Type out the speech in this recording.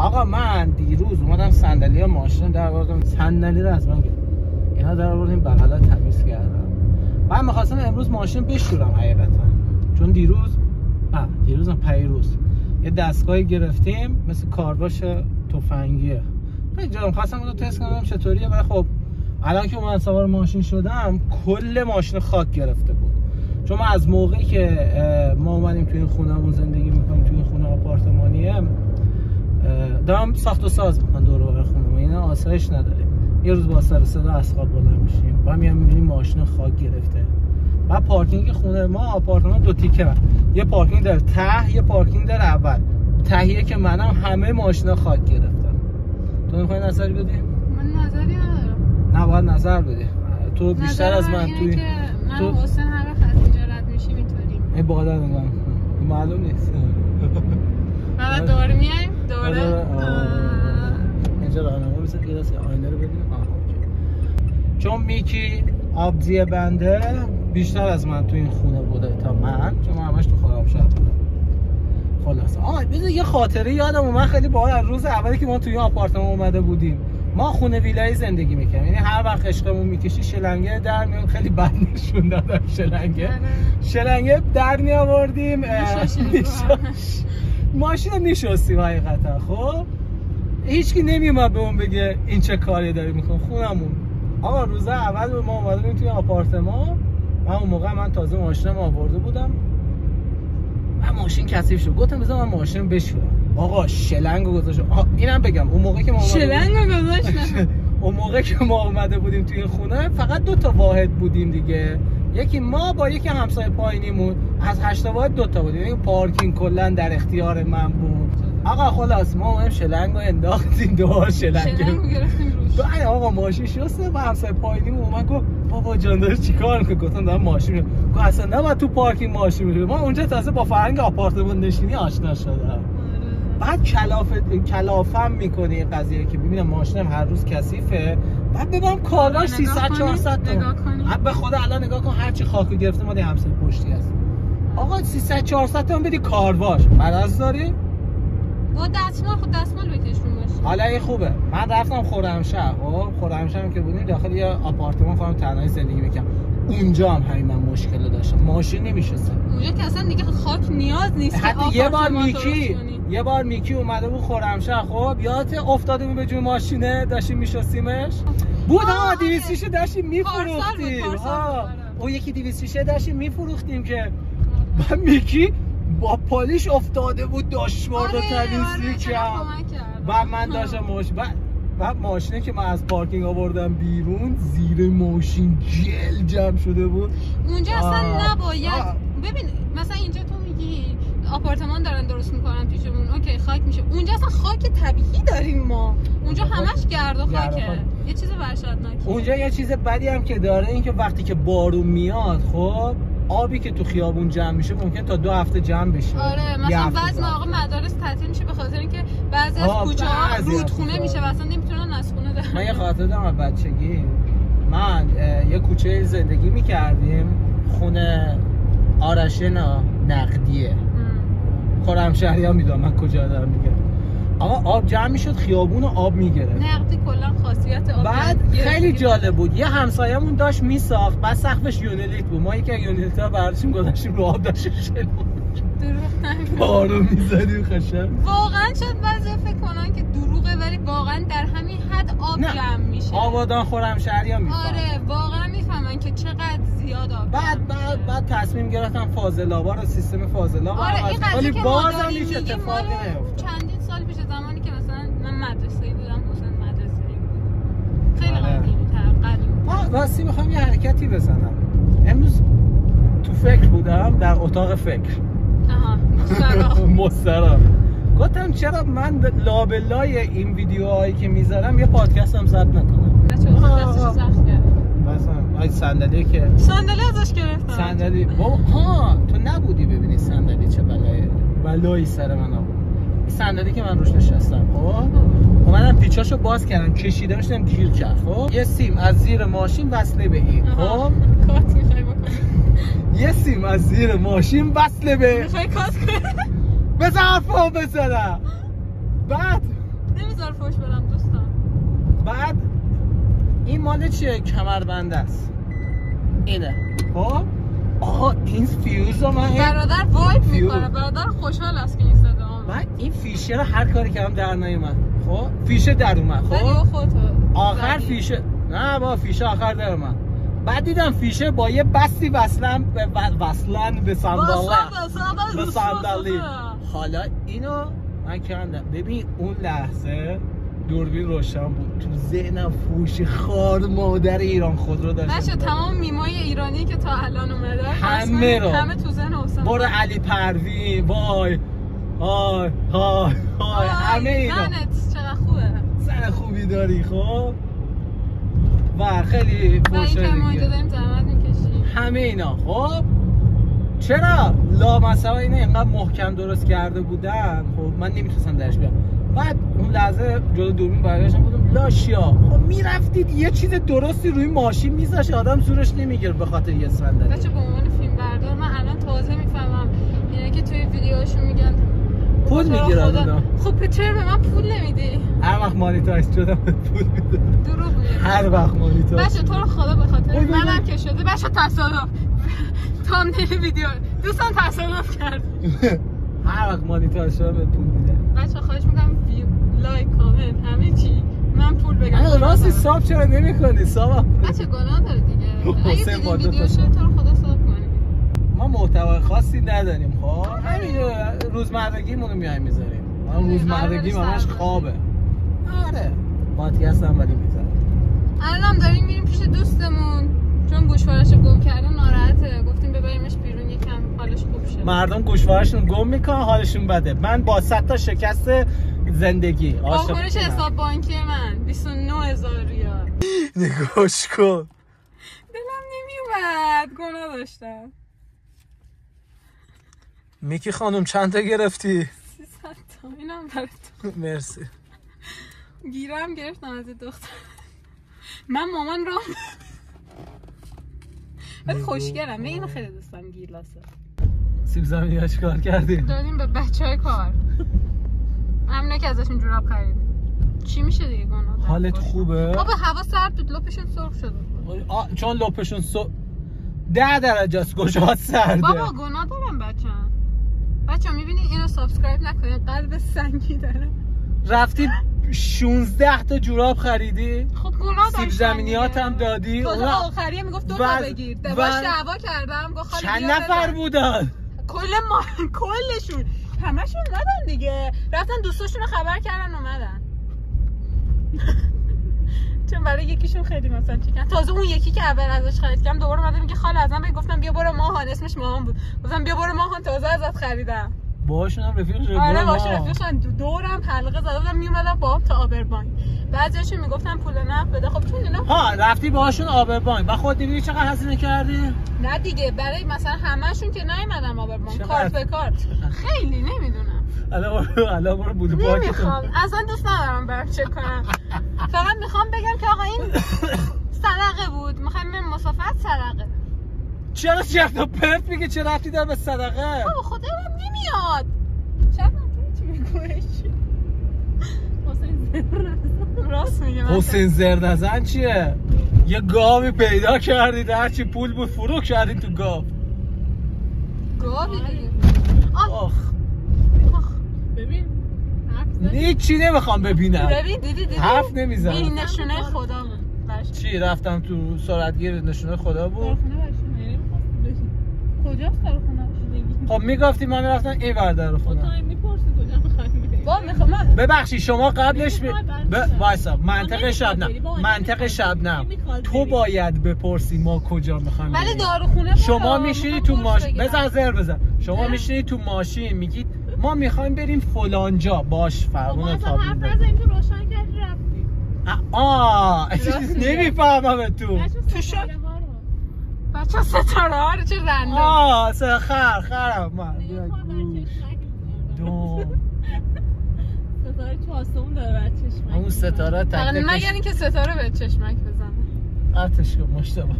آقا من دیروز اومدم صندلی ماشین در آوردم، صندلی رو از من گرفت، اینا در آوردیم بغلا تمیز کردم. من می‌خواستم امروز ماشین بشورم حقیقتا، چون دیروز پیروز یه دستگاهی گرفتیم مثل کارباش تفنگیه، خیلی جالب، خواستم اون رو تست کنم چطوریه. ولی خب الان که من سوار ماشین شدم کل ماشین خاک گرفته بود، چون ما از موقعی که ما اومدیم توی این خونه‌مون زندگی می‌کنیم، توی این خونه آپارتمانیه، دارم ساخت و ساز می‌کنم دور و بر خونه‌مون، اینا آسایش نداریم. یه روز با سر صدا از خواب بلند میشیم، بعد می‌بینیم ماشین خاک گرفته. بعد پارکینگ خونه ما آپارتمان دو تیکه، یه پارکینگ در ته، یه پارکینگ در اول. تهیه که منم همه ماشینا خاک گرفتن. تو می‌خوای نظری بدی؟ من نظری ندارم. نه باید نظر بدی. تو بیشتر از من توی من حسین هر وقت از اینجا رد میشیم اینطوری. این بالا نگاه کن. معلوم نیست. بعد دور میایم، دوره. اینجا راهنما بزن یه دست آینه رو ببینیم. چون میکی آبزی بنده بیشتر از من تو این خونه بوده تا من، چون من همش تو خرمشهر بودم. خلاص بذار یه خاطره یادم اومد خیلی باحال. از روز اولی که ما توی این آپارتمان اومده بودیم، ما خونه ویلایی زندگی می‌کردیم، یعنی هر وقت عشقمون میکشی شلنگه در میون، خیلی بد نشون دادم شلنگه در می آوردیم، ماشین رو میشستیم حقیقتا. خب هیچکی نمیومد بهمون بگه این چه کاری داری میکنه خونمون. آقا روز اول ما اومدیم توی آپارتمان، من اون موقع من تازه ماشینم آورده بودم، من ماشین کثیف شد، گفتم بذار من ماشین بشورم. آقا شلنگو گذاشت. اینم بگم اون موقع که ما اون موقع که ما اومده بودیم توی خونه فقط 2 تا واحد بودیم دیگه، یکی ما با یکی همسایه پایینیمون، از 8 تا واحد 2 تا بودیم. این پارکینگ کلا در اختیار من بود. آقا خلاص ما هم شلنگو انداختیم، 2 شلنگ گرفتیم روش. آقا ماشین شسته، با همسایه پایینیمون اومد گفت بابا جان داره چیکار می‌کنی؟ گفتم دارم ماشین می‌رم. گفت اصلا نباید تو پارکینگ ماشین می‌ری. ما اونجا تازه با فرهنگ آپارتمان نشینی آشنا شدم. بعد کلافم میکنه این قضیه که ببینم ماشینم هر روز کثیفه، بعد ببینم کالاش 300 400 تومن. به خدا الان نگاه کن هر چی خاکو گرفته ما همسایه پشتی هست. آقا 300 400 تومن بدی کارواش مرض داری؟ با دستمال بکش رو ماشین. حالا این خوبه. من رفتم خرمشهر. خرمشهر که بودیم داخل یه آپارتمان خودم تنهایی زندگی می‌کردم. اونجا هم همین من مشکل داشتم، ماشین نمی‌شستم. اونجا که اصلا دیگه خاک نیاز نیست. حتی یه بار میکی اومده بود خرمشهر، خب یادت افتاده بود به جون ماشینه داشتیم میشستیمش بود. 200 داشتیم میفروختیم. اون یکی 200 داشتیم میفروختیم که بعد میکی با پالیش افتاده بود داشبورد رو تمیز کرد. بعد من داشتم بعد ماشینه که من از پارکینگ آوردم بیرون، زیر ماشین جل جمع شده بود. اونجا اصلا نباید ببین، مثلا اینجا تو میگی آپارتمان دارن درست میکنن پیشمون، اوکی خاک میشه. اونجا اصلا خاک طبیعی داریم ما، اونجا همش گرد و خاکه. یه چیز وحشتناکه. اونجا یه چیز بدی هم که داره این که وقتی که بارون میاد، خب آبی که تو خیابون جمع میشه ممکن تا 2 هفته جمع بشه. آره مثلا بعضی موقع مدارس تعطیل میشه به خاطر اینکه بعضی از کوچه‌ها رودخونه میشه و اصلا نمیتونن از خونه در. من یه خاطره دارم از بچگی. من یه کوچه زندگی میکردیم، خونه آرشنا نقدیه. خرمشهری‌ها میدونن من کجا دارم میگم. آقا آب جمع میشد خیابون آب میگرفت. نقدی کلا خاصیت آب. بعد خیلی جالب بود، یه همسایه‌مون داشت میساخت، بعد سقفش یونیلیت بود، ما یکی از یونیلیت‌ها برداشتیم گذاشتیم رو آب داشت شلو. بارو می‌زدیم خشن. واقعا شاید بعضی فکر کنن که دروغه، ولی واقعا در همین حد آب جمع میشه. آبادان خرمشهری‌ها میفهمن. آره واقعا میفهمن که چقدر زیاد آب. بعد تصمیم گرفتن فاضلابا رو سیستم فاضلابا ولی بازم هیچ اتفاقی نیفتاد. چندین سال پیش زمانی که مثلا من مدرسه‌ای بودم، حسین مدرسه‌ای بود. خیلی قدیم. واسه میخوام یه حرکتی بزنم. امروز تو فکر بودم، در اتاق فکر. مسترا گفتم چرا من لابلای این ویدیوهایی که میذارم یه پادکست هم ضبط نکنم. دستش سخت کرد. مثلا صندلی که صندلی ازش گرفتم. صندلی بابا تو نبودی ببینی صندلی چه بلایی سر من آورد. این صندلی که من روش نشستم، خب اومدم پیچاشو باز کردم، کشیدمش دیدم گیر کرد. خب یه سیم از زیر ماشین وصله به این. خب کات می‌خوای بکنی؟ یه سیم از زیر ماشین وصله به می‌خوای کات کنی؟ بزن حرفو بزنم. بعد نمیذار فوش برم دوستان. بعد این مال چیه؟ کمربند است اینه. خب آها این فیوز رو من برادر وایب میکنه، برادر خوشحال است که این صدا آمد. من این فیشه رو هر کاری کردم در نیومد. خب فیشه در اومد. خب آخر فیشه نه با فیشه آخر در اومد. بعد دیدم فیشه با یه بستی وصلن به صندلی. حالا اینو من کردم. ببین اون لحظه دوربین روشن بود، تو ذهنم فوش خار مادر ایران خودرو داشت. باشه تمام میمای ایرانی که تا الان اومده همه تو ذهن حسین. برو علی پروین، وای های های های همه اینا. چقدر خوبه. سر خوبی داری. خب و خیلی فوشه دیگه. ما اینجا داریم زحمت میکشیم. همه اینا. خب چرا لامصبا اینا اینقدر محکم درست کرده بودن؟ خب من نمیتونستم درش بیام. بعد اون لحظه جلو دوربین برگشتم گفتم لاشیا، خب میرفتید یه چیز درستی روی ماشین میذاشت آدم زورش نمیگیره به خاطر یه صندلی. بچه به عنوان فیلم بردار من الان تازه میفهمم اینه که توی ویدیوهاشون میگن پول میگیرن. خب چرا به من پول نمیدی؟ هر وقت مانیتایز شدم پول میدم. دروغ میگی. هر وقت مانیتایز. بچه تو رو خدا به خاطر منم که شده. بچه تصادف تامنیل ویدیو دوستان تصادف کرد. هر وقت مانیتایز شدم پول میدم. بچه خواهش میکنم لایک کامنت همه چی من پول بگم. راستی ساب چرا نمیکنی؟ ساب بچه گناه داره دیگه. اگه دیدین ویدیو شد تو رو خدا ساب کنی. ما محتوای خاصی نداریم. خب همین روزمرگیمونو میایم میذاریم. من روزمرگی همش خوابه. آره پادکست هم ولی میذارم. الانم داریم میریم پیش دوستمون چون گوشوارش گم کرده ناراحته. گفتیم ببریمش بیرون یکم حالش خوب شه. مردم گوشوارشون گم میکنن حالشون بده. من با 100 تا شکست زندگی واکنش حساب بانکی من 29000 ریال. نگاش کن. دلم نمیومد گناه داشتم. میکی خانم چند تا گرفتی؟ 300 تا. اینم برای تو. مرسی. گیرم گرفتم از دختر. من مامان رام ولی خوشگلم. اینو خیلی دوستم گیلاسه. سیب زمینی ها چی کار کردیم؟ دادیم به بچه های کار. همینه که ازشون جوراب خریدیم. چی میشه دیگه گناه؟ حالت خوبه؟ بابا هوا سرد بود لپشون سرخ شده. چون لپشون 10 درجه است کجا سرده؟ بابا گناه دارم بچه‌ها میبینید اینو سابسکرایب نکنید قلب سنگی داره. رفتی 16 تا جوراب خریدی؟ خب گناه داشتم. سیب زمینیات هم دادی؟ اون آخریه میگفت 2 تا بگیر. باش دعوا کردم گفت خالی چند نفر بودن؟ کلشون همشون اومدن دیگه. رفتن دوستاشون رو خبر کردن اومدن. چون برای یکیشون خیلی مثلا چیکن. تازه اون یکی که اول ازش خرید کردم دوباره اومده میگه خاله ازم بگی. گفتم بیا برو ماهان. اسمش ماهان بود. گفتم بیا برو ماهان تازه ازت خریدم. باهاشون هم رفیق شدم. آره باهاشون رفیق شدم. دورم حلقه زده بودم میومدم باهم تا آبربانک. بعضیاشون میگفتن پول نقد بده. خب چون اینا ها رفتی باهاشون آبربانک و خود دیدی چقدر هزینه کردی؟ نه دیگه برای مثلا همه‌شون که نیومدم آبربانک کارت به کارت. خیلی نمیدونم. الان برو بودو پاک. نمیخوام اصلا دوست ندارم برم چک کنم. فقط میخوام بگم که آقا این صدقه بود. میخوام بریم مسافرت صدقه. چرا چرت و پرت میگه؟ چه ربطی داره به صدقه؟ بابا خدا دلم نمیاد. چرا چی میگویش؟ راست میگه. حسین زردزن چیه؟ یه گاوی پیدا کردید هرچی پول بود فرو کردید تو گاو. گاوی دیگه. آخ ببین هیچی نمیخوام ببینم. ببین دیدی حرف نمیزنم. این نشونه خدا بود. چی رفتم تو سرعتگیر نشونه خدا بود؟ کجاست کارخونه؟ خب میگفتی من رفتم این ور در خونه. تو میپرسی کجا میخوای با میخوام. ببخشید شما قبلش وایسا منطق شبنم تو باید بپرسی ما کجا میخوایم. ولی داروخونه شما میشینی تو ماشین بزن شما میشینی تو ماشین میگید ما میخوایم بریم فلان جا. باش فرمون تابین بده. ما اینجا روشن کردی رفتی. نمیفهمم تو بچه ستاره ها رو چه رنده. خرم من ستاره تو آسمون داره بر چشمک. اون ستاره تکلیفش مگر اینکه ستاره به چشمک بزنه. قطعش کن مشتبه